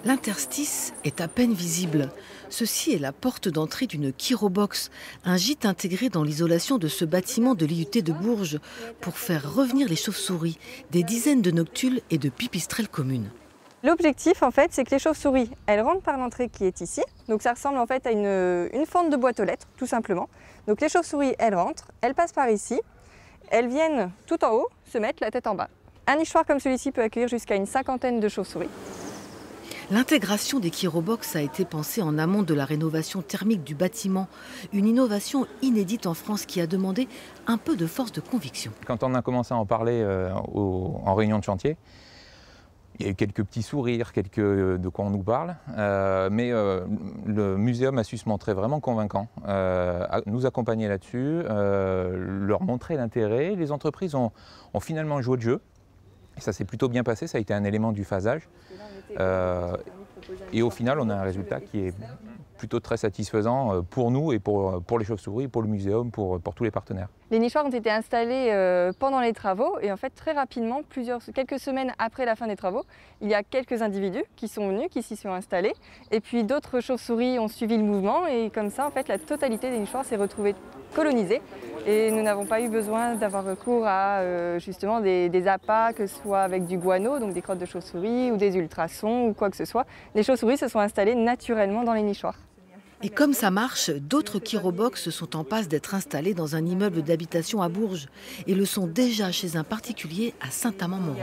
L'interstice est à peine visible. Ceci est la porte d'entrée d'une chirobox, un gîte intégré dans l'isolation de ce bâtiment de l'IUT de Bourges pour faire revenir les chauves-souris, des dizaines de noctules et de pipistrelles communes. L'objectif, en fait, c'est que les chauves-souris, elles rentrent par l'entrée qui est ici. Donc ça ressemble en fait à une fente de boîte aux lettres, tout simplement. Donc les chauves-souris, elles rentrent, elles passent par ici, elles viennent tout en haut, se mettre la tête en bas. Un nichoir comme celui-ci peut accueillir jusqu'à une cinquantaine de chauves-souris. L'intégration des chirobox a été pensée en amont de la rénovation thermique du bâtiment, une innovation inédite en France qui a demandé un peu de force de conviction. Quand on a commencé à en parler en réunion de chantier, il y a eu quelques petits sourires, de quoi on nous parle, mais le muséum a su se montrer vraiment convaincant, nous accompagner là-dessus, leur montrer l'intérêt. Les entreprises ont finalement joué le jeu, et ça s'est plutôt bien passé, ça a été un élément du phasage. Et au final, on a un résultat qui est plutôt très satisfaisant pour nous et pour les chauves-souris, pour le muséum, pour tous les partenaires. Les nichoirs ont été installés pendant les travaux et en fait très rapidement, quelques semaines après la fin des travaux, il y a quelques individus qui sont venus, qui s'y sont installés et puis d'autres chauves-souris ont suivi le mouvement et comme ça en fait la totalité des nichoirs s'est retrouvée colonisée et nous n'avons pas eu besoin d'avoir recours à justement des appâts, que ce soit avec du guano, donc des crottes de chauves-souris ou des ultrasons ou quoi que ce soit. Les chauves-souris se sont installées naturellement dans les nichoirs. Et comme ça marche, d'autres chirobox sont en passe d'être installés dans un immeuble d'habitation à Bourges et le sont déjà chez un particulier à Saint-Amand-Montrond.